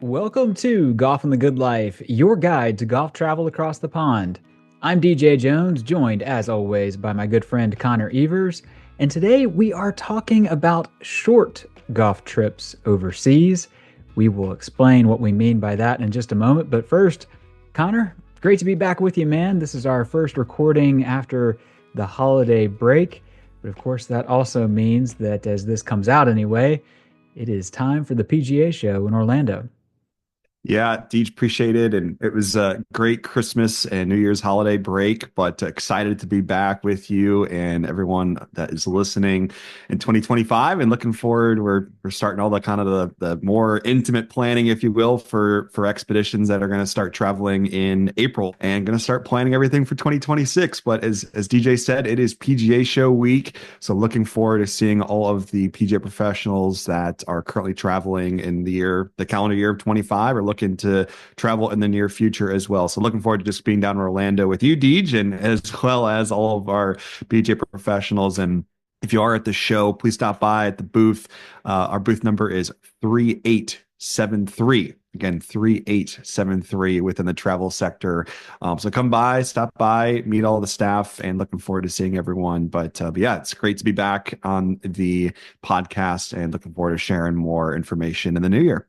Welcome to Golf and the Good Life, your guide to golf travel across the pond. I'm DJ Jones, joined as always by my good friend Connor Evers, and today we are talking about short golf trips overseas. We will explain what we mean by that in just a moment, but first, Connor, great to be back with you, man. This is our first recording after the holiday break, but of course, that also means that as this comes out anyway, it is time for the PGA show in Orlando. Yeah, Deej, appreciate it. And it was a great Christmas and New Year's holiday break, but excited to be back with you and everyone that is listening in 2025 and looking forward. We're starting all the kind of the more intimate planning, if you will, for expeditions that are going to start traveling in April and going to start planning everything for 2026. But as DJ said, it is PGA show week. So looking forward to seeing all of the PGA professionals that are currently traveling in the calendar year of 25 or looking to travel in the near future as well. So looking forward to just being down in Orlando with you, Deej, and as well as all of our PGA professionals. And if you are at the show, please stop by at the booth. Our booth number is 3873. Again, 3873 within the travel sector. So come by, stop by, meet all the staff, and looking forward to seeing everyone. But yeah, it's great to be back on the podcast and looking forward to sharing more information in the new year.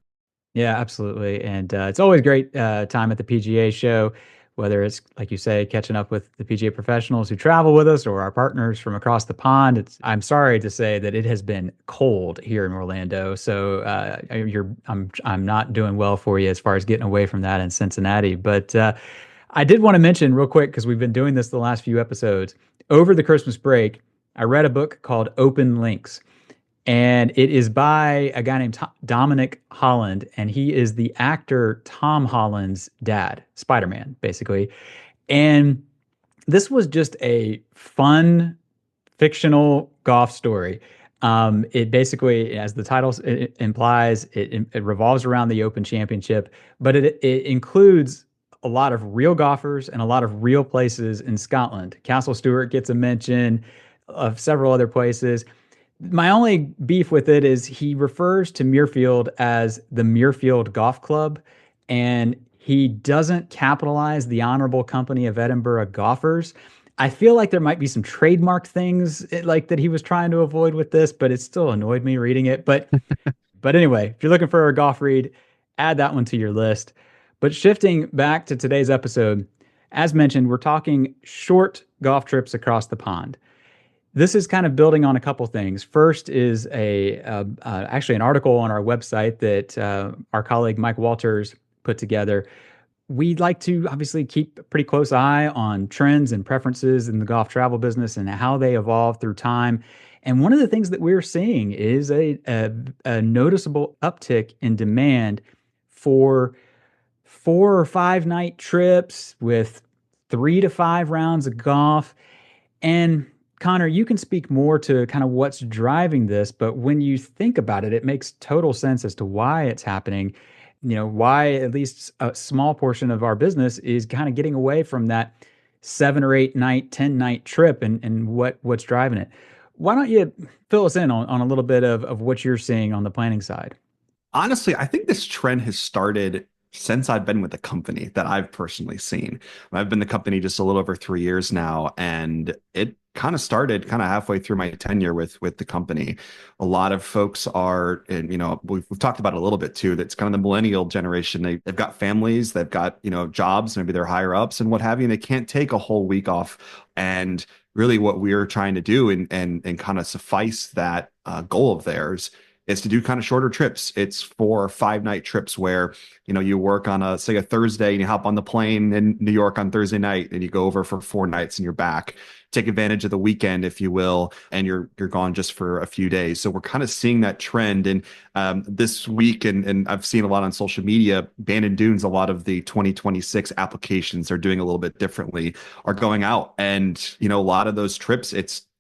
Yeah, absolutely. And it's always great time at the PGA show, whether it's, like you say, catching up with the PGA professionals who travel with us or our partners from across the pond. I'm sorry to say that it has been cold here in Orlando. So I'm not doing well for you as far as getting away from that in Cincinnati. But I did want to mention real quick, because we've been doing this the last few episodes. Over the Christmas break, I read a book called Open Links, and it is by a guy named Dominic Holland, and he is the actor Tom Holland's dad, Spider-Man, basically. And this was just a fun fictional golf story. It basically, as the title implies, it revolves around the Open Championship, but it includes a lot of real golfers and a lot of real places in Scotland. Castle Stewart gets a mention of several other places. My only beef with it is he refers to Muirfield as the Muirfield Golf Club, and he doesn't capitalize the Honorable Company of Edinburgh Golfers. I feel like there might be some trademark things like that he was trying to avoid with this, but it still annoyed me reading it. But anyway, if you're looking for a golf read, add that one to your list. But shifting back to today's episode, as mentioned, we're talking short golf trips across the pond. This is kind of building on a couple things. First is actually an article on our website that our colleague Mike Walters put together. We'd like to obviously keep a pretty close eye on trends and preferences in the golf travel business and how they evolve through time. And one of the things that we're seeing is a noticeable uptick in demand for 4 or 5 night trips with 3 to 5 rounds of golf. And Connor, you can speak more to kind of what's driving this, but when you think about it, it makes total sense as to why it's happening. Why at least a small portion of our business is kind of getting away from that 7 or 8 night, 10 night trip and what's driving it. Why don't you fill us in on a little bit of what you're seeing on the planning side? Honestly, I think this trend has started since I've been with the company that I've personally seen. I've been the company just a little over 3 years now, and it kind of started kind of halfway through my tenure with the company. A lot of folks are, and we've talked about it a little bit too. That's kind of the millennial generation. They've got families, they've got jobs, maybe they're higher ups and what have you, and they can't take a whole week off. And really, what we're trying to do and kind of suffice that goal of theirs is to do kind of shorter trips. It's 4 or 5 night trips where, you work on say a Thursday and you hop on the plane in New York on Thursday night and you go over for 4 nights and you're back. Take advantage of the weekend, if you will, and you're gone just for a few days. So we're kind of seeing that trend. And this week, and I've seen a lot on social media, Bandon Dunes, a lot of the 2026 applications are doing a little bit differently, are going out. And, a lot of those trips,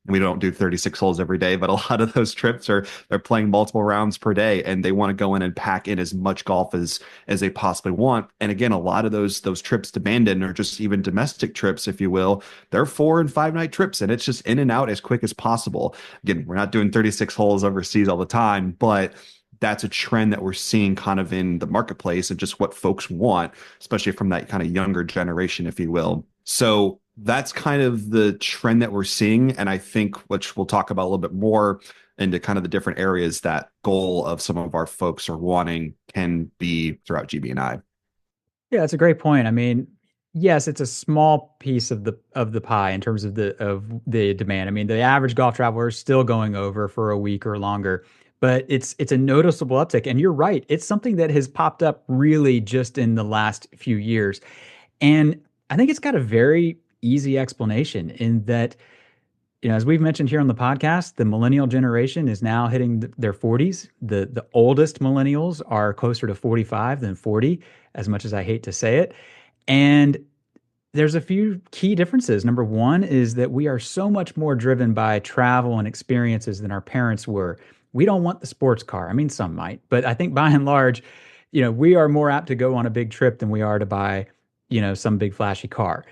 we don't do 36 holes every day, but a lot of those trips they're playing multiple rounds per day, and they want to go in and pack in as much golf as they possibly want. And again, a lot of those trips to Bandon, or just even domestic trips, if you will, they're 4 and 5 night trips, and it's just in and out as quick as possible. Again, we're not doing 36 holes overseas all the time, but that's a trend that we're seeing kind of in the marketplace and just what folks want, especially from that kind of younger generation, if you will. So that's kind of the trend that we're seeing. And I think, which we'll talk about a little bit more into kind of the different areas that goal of some of our folks are wanting can be throughout GB&I. Yeah, that's a great point. I mean, yes, it's a small piece of the pie in terms of the demand. I mean, the average golf traveler is still going over for a week or longer, but it's a noticeable uptick. And you're right, it's something that has popped up really just in the last few years. And I think it's got a very easy explanation in that, as we've mentioned here on the podcast, the millennial generation is now hitting their 40s. The oldest millennials are closer to 45 than 40, as much as I hate to say it. And there's a few key differences. Number one is that we are so much more driven by travel and experiences than our parents were. We don't want the sports car. I mean, some might, but I think by and large, we are more apt to go on a big trip than we are to buy, some big flashy car.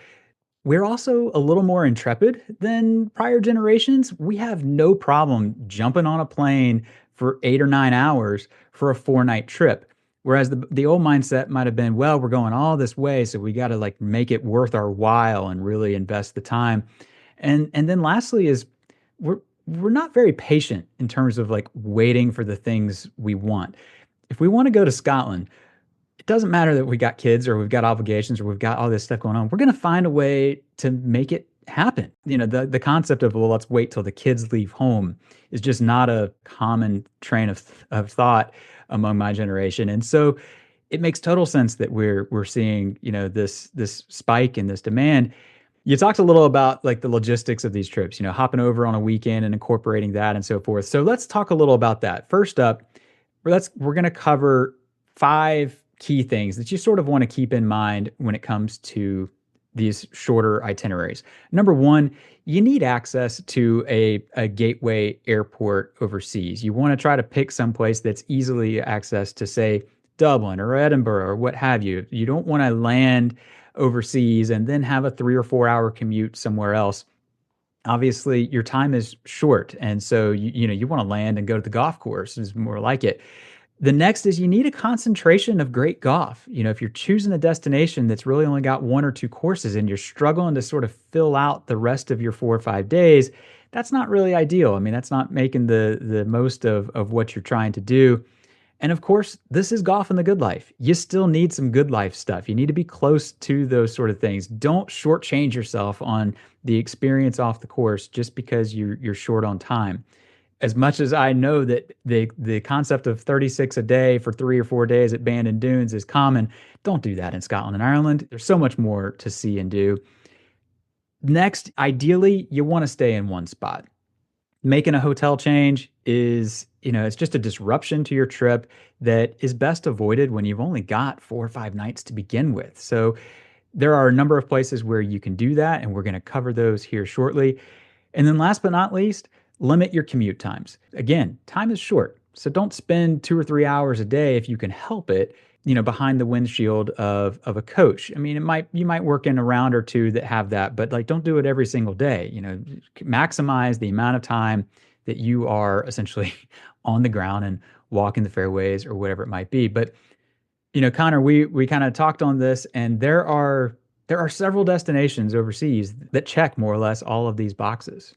We're also a little more intrepid than prior generations. We have no problem jumping on a plane for 8 or 9 hours for a 4 night trip. Whereas the old mindset might have been, well, we're going all this way, so we got to like make it worth our while and really invest the time. And then lastly is we're we're not very patient in terms of like waiting for the things we want. If we want to go to Scotland, it doesn't matter that we got kids or we've got obligations or we've got all this stuff going on. We're going to find a way to make it happen. The concept of, well, let's wait till the kids leave home is just not a common train of thought among my generation. And so it makes total sense that we're seeing, this spike in this demand. You talked a little about like the logistics of these trips, hopping over on a weekend and incorporating that and so forth. So let's talk a little about that. First up, we're going to cover 5 key things that you sort of want to keep in mind when it comes to these shorter itineraries. Number one, you need access to a gateway airport overseas. You want to try to pick some place that's easily accessed to, say, Dublin or Edinburgh or what have you. You don't want to land overseas and then have a 3 or 4 hour commute somewhere else. Obviously, your time is short, and so you want to land and go to the golf course is more like it. The next is you need a concentration of great golf. If you're choosing a destination that's really only got 1 or 2 courses and you're struggling to sort of fill out the rest of your 4 or 5 days, that's not really ideal. I mean, that's not making the most of what you're trying to do. And of course, this is golf in the good life. You still need some good life stuff. You need to be close to those sort of things. Don't shortchange yourself on the experience off the course just because you're short on time. As much as I know that the concept of 36 a day for 3 or 4 days at Bandon Dunes is common, don't do that in Scotland and Ireland. There's so much more to see and do. Next, ideally, you want to stay in one spot. Making a hotel change is, it's just a disruption to your trip that is best avoided when you've only got 4 or 5 nights to begin with. So there are a number of places where you can do that, and we're going to cover those here shortly. And then last but not least, limit your commute times. Again, time is short. So don't spend 2 or 3 hours a day if you can help it, behind the windshield of a coach. I mean, you might work in a round or two that have that, but like don't do it every single day. Maximize the amount of time that you are essentially on the ground and walking the fairways or whatever it might be. But Connor, we kind of talked on this, and there are several destinations overseas that check more or less all of these boxes.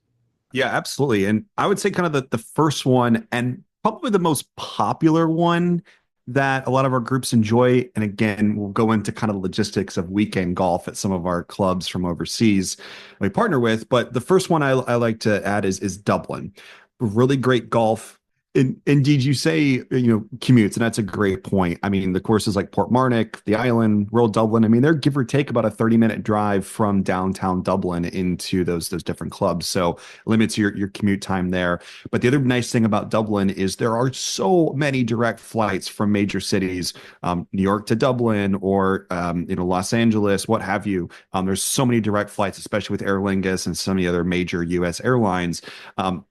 Yeah, absolutely. And I would say kind of the first one and probably the most popular one that a lot of our groups enjoy. And again, we'll go into kind of the logistics of weekend golf at some of our clubs from overseas we partner with. But the first one I like to add is Dublin. Really great golf. Indeed, you say, commutes, and that's a great point. I mean, the courses like Portmarnock, the Island, Royal Dublin, I mean, they're give or take about a 30-minute drive from downtown Dublin into those different clubs. So limits your commute time there. But the other nice thing about Dublin is there are so many direct flights from major cities, New York to Dublin or Los Angeles, what have you. There's so many direct flights, especially with Aer Lingus and some of the other major U.S. airlines.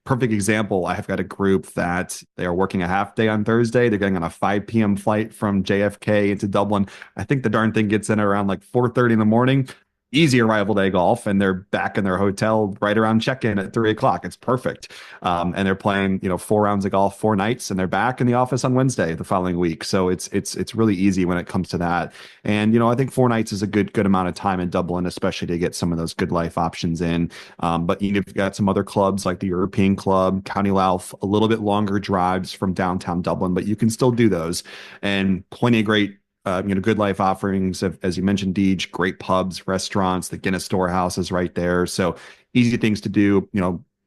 Perfect example, I have got a group that they are working a half day on Thursday. They're getting on a 5 p.m. flight from JFK into Dublin. I think the darn thing gets in around like 4:30 in the morning. easy arrival day golf, and they're back in their hotel right around check-in at 3 o'clock. It's perfect. And they're playing, 4 rounds of golf, 4 nights, and they're back in the office on Wednesday the following week. So it's really easy when it comes to that. And I think 4 nights is a good amount of time in Dublin, especially to get some of those good life options in. But you've got some other clubs like the European Club, County Louth, a little bit longer drives from downtown Dublin, but you can still do those, and plenty of great good life offerings of, as you mentioned, Deej, great pubs, restaurants, the Guinness Storehouse is right there. So easy things to do,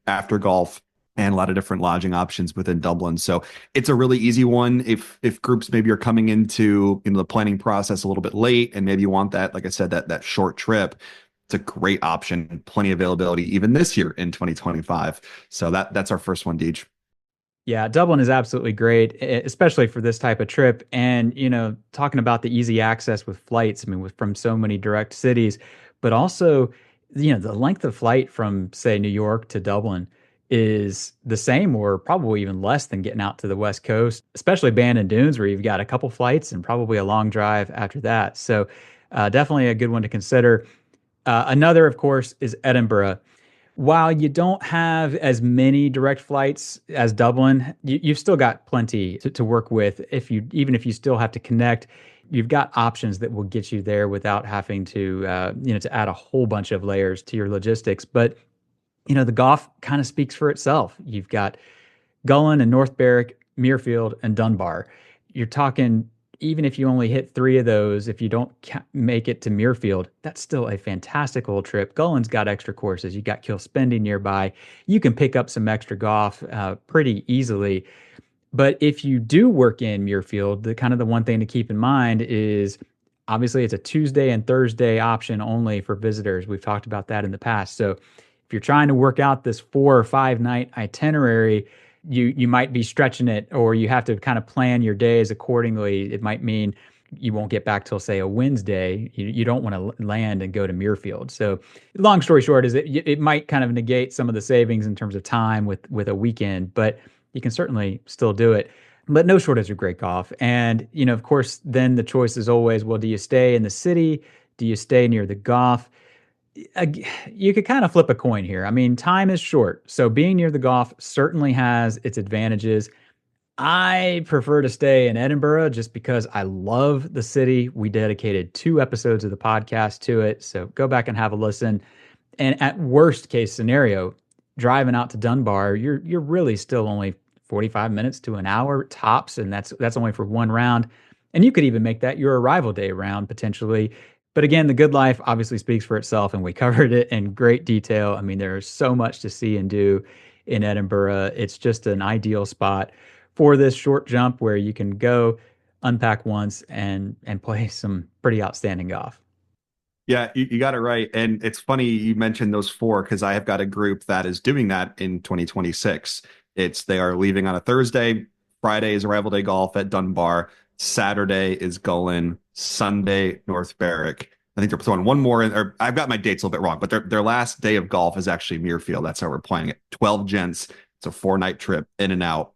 after golf, and a lot of different lodging options within Dublin. So it's a really easy one if groups maybe are coming into, the planning process a little bit late, and maybe you want that, like I said, that short trip. It's a great option, plenty of availability even this year in 2025. So that's our first one, Deej. Yeah, Dublin is absolutely great, especially for this type of trip. And, talking about the easy access with flights, I mean, from so many direct cities, but also, the length of flight from, say, New York to Dublin is the same or probably even less than getting out to the West Coast, especially Bandon Dunes, where you've got a couple flights and probably a long drive after that. So, definitely a good one to consider. Another, of course, is Edinburgh. While you don't have as many direct flights as Dublin, you've still got plenty to work with. Even if you still have to connect, you've got options that will get you there without having to, to add a whole bunch of layers to your logistics. But, the golf kind of speaks for itself. You've got Gullen and North Berwick, Muirfield and Dunbar. You're talking, even if you only hit three of those, if you don't make it to Muirfield, that's still a fantastic old trip. Gullen's got extra courses. You got Kilspendie nearby. You can pick up some extra golf pretty easily. But if you do work in Muirfield, the one thing to keep in mind is obviously it's a Tuesday and Thursday option only for visitors. We've talked about that in the past. So if you're trying to work out this 4 or 5 night itinerary, you might be stretching it, or you have to kind of plan your days accordingly. It might mean you won't get back till, say, a Wednesday. You don't want to land and go to Muirfield. So long story short is it might kind of negate some of the savings in terms of time with a weekend, but you can certainly still do it. But no shortage of great golf. And, of course, then the choice is always, well, do you stay in the city? Do you stay near the golf? You could kind of flip a coin here. I mean, time is short. So being near the golf certainly has its advantages. I prefer to stay in Edinburgh just because I love the city. We dedicated 2 episodes of the podcast to it. So go back and have a listen. And at worst case scenario, driving out to Dunbar, you're really still only 45 minutes to an hour tops, and that's only for one round. And you could even make that your arrival day round potentially. But again, the good life obviously speaks for itself, and we covered it in great detail. I mean, there's so much to see and do in Edinburgh. It's just an ideal spot for this short jump where you can go, unpack once, and play some pretty outstanding golf. Yeah, you got it right. And it's funny you mentioned those four because I have got a group that is doing that in 2026. They are leaving on a Thursday. Friday is arrival day golf at Dunbar. Saturday is Gullen. Sunday, North Berwick. I think they're throwing one more in, or I've got my dates a little bit wrong, but their last day of golf is actually Muirfield. That's how we're playing it. 12 gents. It's a 4 night trip in and out.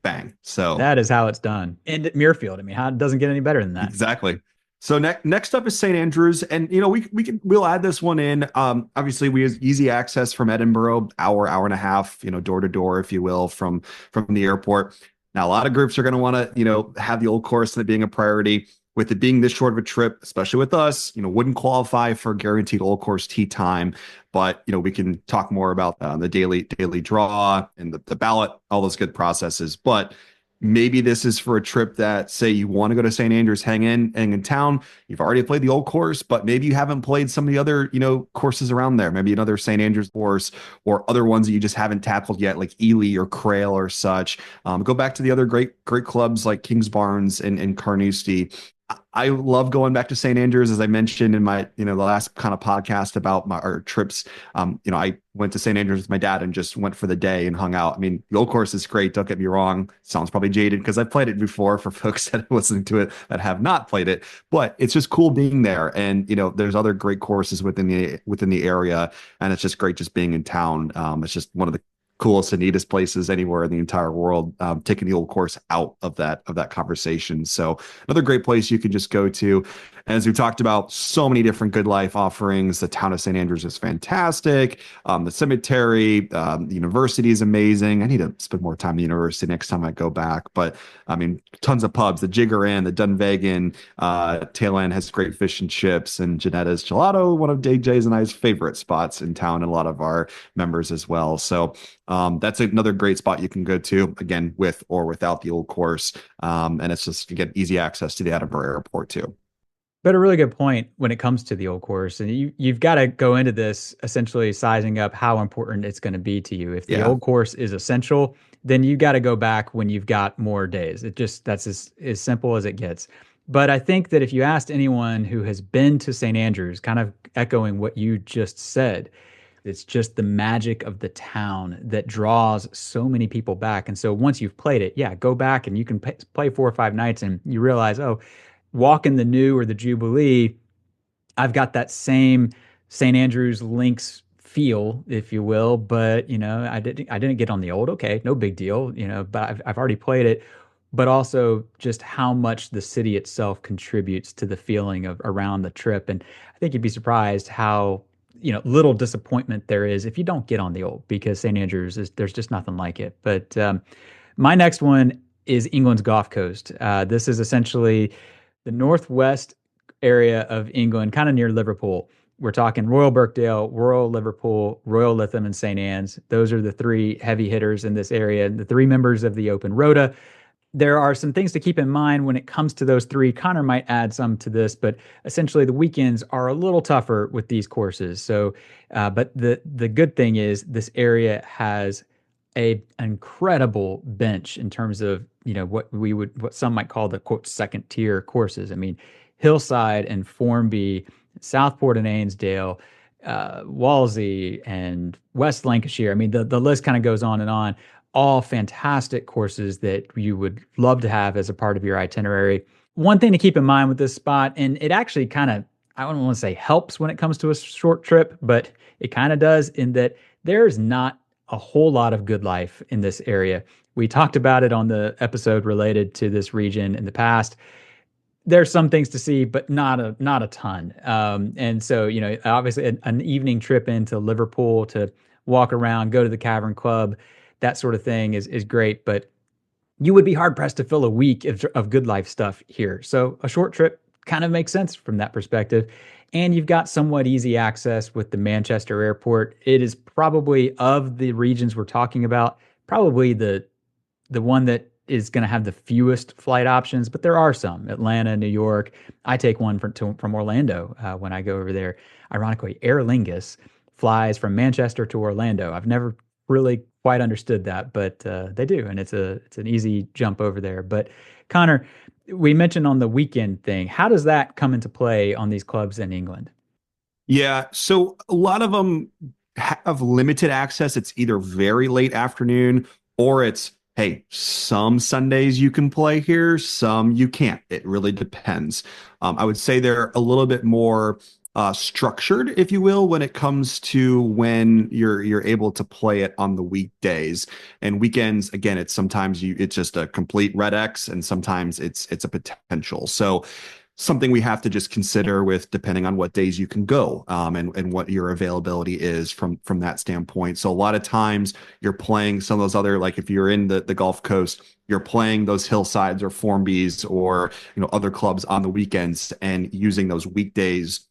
Bang. So That is how it's done. And at Muirfield, I mean, how it doesn't get any better than that. exactly. So next up is St. Andrews, and we'll add this one in. Obviously, we have easy access from Edinburgh, hour and a half, door to door, if you will, from the airport. Now, a lot of groups are going to want to have the old course and it being a priority. With it being this short of a trip, especially with us, wouldn't qualify for guaranteed old course tee time. But we can talk more about the daily draw and the ballot, all those good processes. But maybe this is for a trip that, say, you want to go to St. Andrews, hang in town. You've already played the old course, but maybe you haven't played some of the other, courses around there. Maybe another St. Andrews course or other ones that you just haven't tackled yet, like Ely or Crail or such. Go back to the other great clubs like Kingsbarns and Carnoustie. I love going back to St. Andrews, as I mentioned in my, the last kind of podcast about our trips. I went to St. Andrews with my dad and just went for the day and hung out. I mean, the old course is great. Don't get me wrong. Sounds probably jaded because I've played it before for folks that are listening to it that have not played it, but it's just cool being there. And, there's other great courses within the area, and it's just great just being in town. It's just one of the coolest and neatest places anywhere in the entire world, taking the old course out of that conversation. So another great place you can just go to. As we talked about, so many different good life offerings. The town of St. Andrews is fantastic. The cemetery, the university is amazing. I need to spend more time in the university next time I go back. But I mean, tons of pubs. The Jigger Inn, the Dunvegan, Tail End has great fish and chips, and Janetta's Gelato, one of DJ's and I's favorite spots in town, and a lot of our members as well. So that's another great spot you can go to, again, with or without the old course. And it's just, again, easy access to the Edinburgh airport too. But a really good point when it comes to the old course. And you've got to go into this essentially sizing up how important it's going to be to you. If the Yeah. old course is essential, then you got to go back when you've got more days. That's as simple as it gets. But I think that if you asked anyone who has been to St. Andrews, kind of echoing what you just said, it's just the magic of the town that draws so many people back. And so once you've played it, yeah, go back and you can play 4 or 5 nights and you realize, oh, walk in the new or the Jubilee, I've got that same St. Andrews Links feel, if you will, but I didn't get on the old. Okay, no big deal, but I've already played it. But also just how much the city itself contributes to the feeling of around the trip. And I think you'd be surprised how, little disappointment there is if you don't get on the old because St. Andrews there's just nothing like it. But my next one is England's Gulf Coast. This is essentially the northwest area of England, kind of near Liverpool. We're talking Royal Birkdale, Royal Liverpool, Royal Lytham, and St. Anne's. Those are the three heavy hitters in this area, the three members of the Open Rota. There are some things to keep in mind when it comes to those three. Connor might add some to this, but essentially the weekends are a little tougher with these courses. So, but the good thing is this area has a incredible bench in terms of what some might call the quote second tier courses. I mean, Hillside and Formby, Southport and Ainsdale, Walsey and West Lancashire. I mean, the list kind of goes on and on. All fantastic courses that you would love to have as a part of your itinerary. One thing to keep in mind with this spot, and it actually kind of, I don't want to say helps when it comes to a short trip, but it kind of does in that there's not a whole lot of good life in this area. We talked about it on the episode related to this region in the past. There's some things to see, but not a ton. And so, obviously an evening trip into Liverpool to walk around, go to the Cavern Club, that sort of thing is great. But you would be hard pressed to fill a week of good life stuff here. So a short trip kind of makes sense from that perspective. And you've got somewhat easy access with the Manchester airport. It is probably of the regions we're talking about, probably the one that is going to have the fewest flight options, but there are some. Atlanta, New York. I take one from Orlando when I go over there. Ironically, Aer Lingus flies from Manchester to Orlando. I've never really quite understood that, but they do, and it's an easy jump over there. But Connor, we mentioned on the weekend thing. How does that come into play on these clubs in England? Yeah, so a lot of them have limited access. It's either very late afternoon or it's, hey, some Sundays you can play here, some you can't. It really depends. I would say they're a little bit more structured, if you will, when it comes to when you're able to play it on the weekdays and weekends. Again, it's just a complete red X, and sometimes it's a potential. So something we have to just consider with depending on what days you can go, and what your availability is from that standpoint. So a lot of times you're playing some of those other, like if you're in the Gulf Coast, you're playing those hillsides or Formbies or other clubs on the weekends and using those weekdays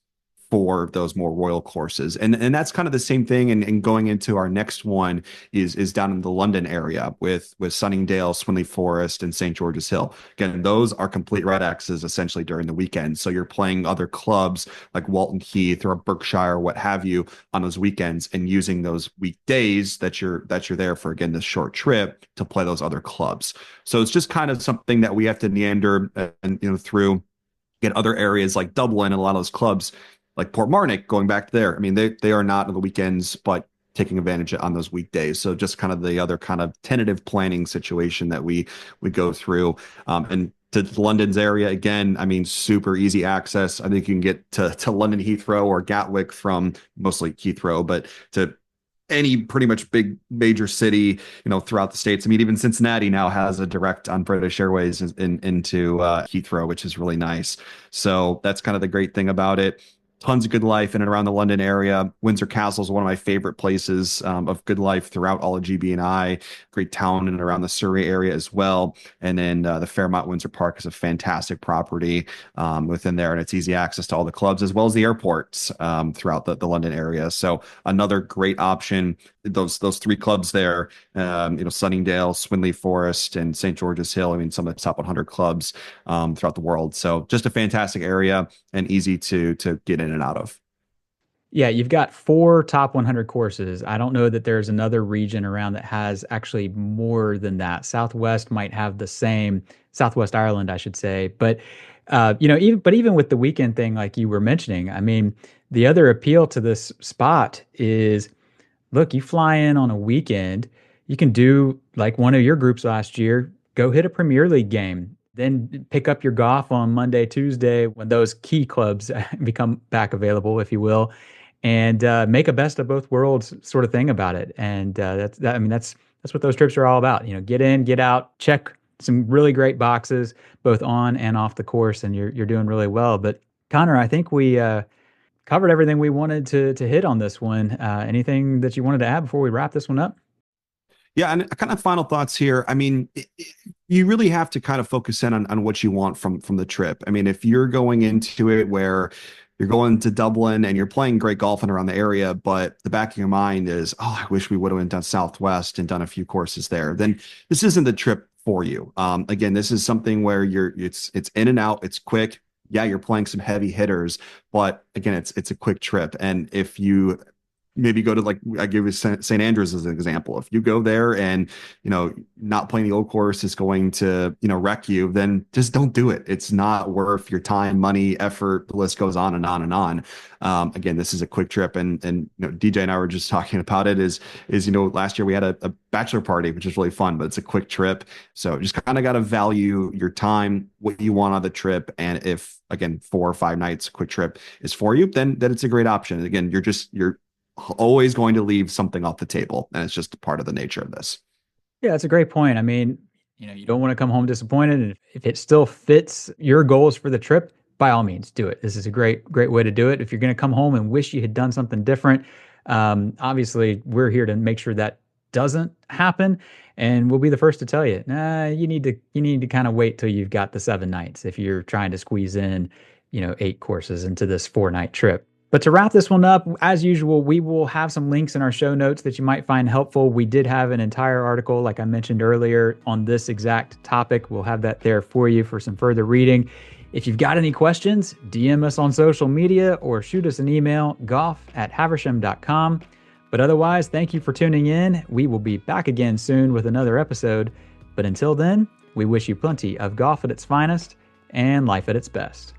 for those more royal courses. And that's kind of the same thing. And going into our next one is down in the London area with Sunningdale, Swinley Forest, and St. George's Hill. Again, those are complete red X's essentially during the weekend. So you're playing other clubs like Walton Heath or Berkshire, what have you, on those weekends and using those weekdays that you're there for, again, this short trip to play those other clubs. So it's just kind of something that we have to meander and through. Get other areas like Dublin and a lot of those clubs like Portmarnock, going back there. I mean, they are not on the weekends, but taking advantage on those weekdays. So just kind of the other kind of tentative planning situation that we go through. And to London's area, again, I mean, super easy access. I think you can get to London Heathrow or Gatwick from mostly Heathrow, but to any pretty much big major city, throughout the states. I mean, even Cincinnati now has a direct on British Airways into Heathrow, which is really nice. So that's kind of the great thing about it. Tons of good life in and around the London area. Windsor Castle is one of my favorite places of good life throughout all of GB&I. Great town in and around the Surrey area as well. And then the Fairmont Windsor Park is a fantastic property within there, and it's easy access to all the clubs as well as the airports throughout the London area. So another great option. Those three clubs there, Sunningdale, Swinley Forest, and St. George's Hill. I mean, some of the top 100 clubs throughout the world. So just a fantastic area and easy to get in and out of. Yeah, you've got four top 100 courses. I don't know that there's another region around that has actually more than that. Southwest might have the same, Southwest Ireland, I should say. But even with the weekend thing, like you were mentioning, I mean, the other appeal to this spot is, look, you fly in on a weekend, you can do like one of your groups last year, go hit a Premier League game, then pick up your golf on Monday, Tuesday when those key clubs become back available, if you will, and make a best of both worlds sort of thing about it. And I mean, that's what those trips are all about. Get in, get out, check some really great boxes, both on and off the course, and you're doing really well. But Connor, I think we covered everything we wanted to hit on this one. Anything that you wanted to add before we wrap this one up? Yeah, and kind of final thoughts here. I mean, you really have to kind of focus in on what you want from the trip. I mean, if you're going into it where you're going to Dublin and you're playing great golf and around the area, but the back of your mind is, oh, I wish we would have went down Southwest and done a few courses there, then this isn't the trip for you. Again, this is something where it's in and out, it's quick. Yeah, you're playing some heavy hitters, but again, it's a quick trip. And if you maybe go to, like I give you St. Andrews as an example. If you go there and not playing the old course is going to wreck you, then just don't do it. It's not worth your time, money, effort. The list goes on and on and on. Again, this is a quick trip, and DJ and I were just talking about it. Is last year we had a bachelor party, which is really fun, but it's a quick trip. So just kind of got to value your time, what you want on the trip, and if again 4 or 5 nights quick trip is for you, then it's a great option. Again, you're always going to leave something off the table, and it's just a part of the nature of this. Yeah, that's a great point. I mean, you don't want to come home disappointed, and if it still fits your goals for the trip, by all means, do it. This is a great way to do it. If you're going to come home and wish you had done something different, obviously we're here to make sure that doesn't happen, and we'll be the first to tell you, nah, you need to kind of wait till you've got the 7 nights if you're trying to squeeze in, 8 courses into this 4-night trip. But to wrap this one up, as usual, we will have some links in our show notes that you might find helpful. We did have an entire article, like I mentioned earlier, on this exact topic. We'll have that there for you for some further reading. If you've got any questions, DM us on social media or shoot us an email, golf@haversham.com. But otherwise, thank you for tuning in. We will be back again soon with another episode. But until then, we wish you plenty of golf at its finest and life at its best.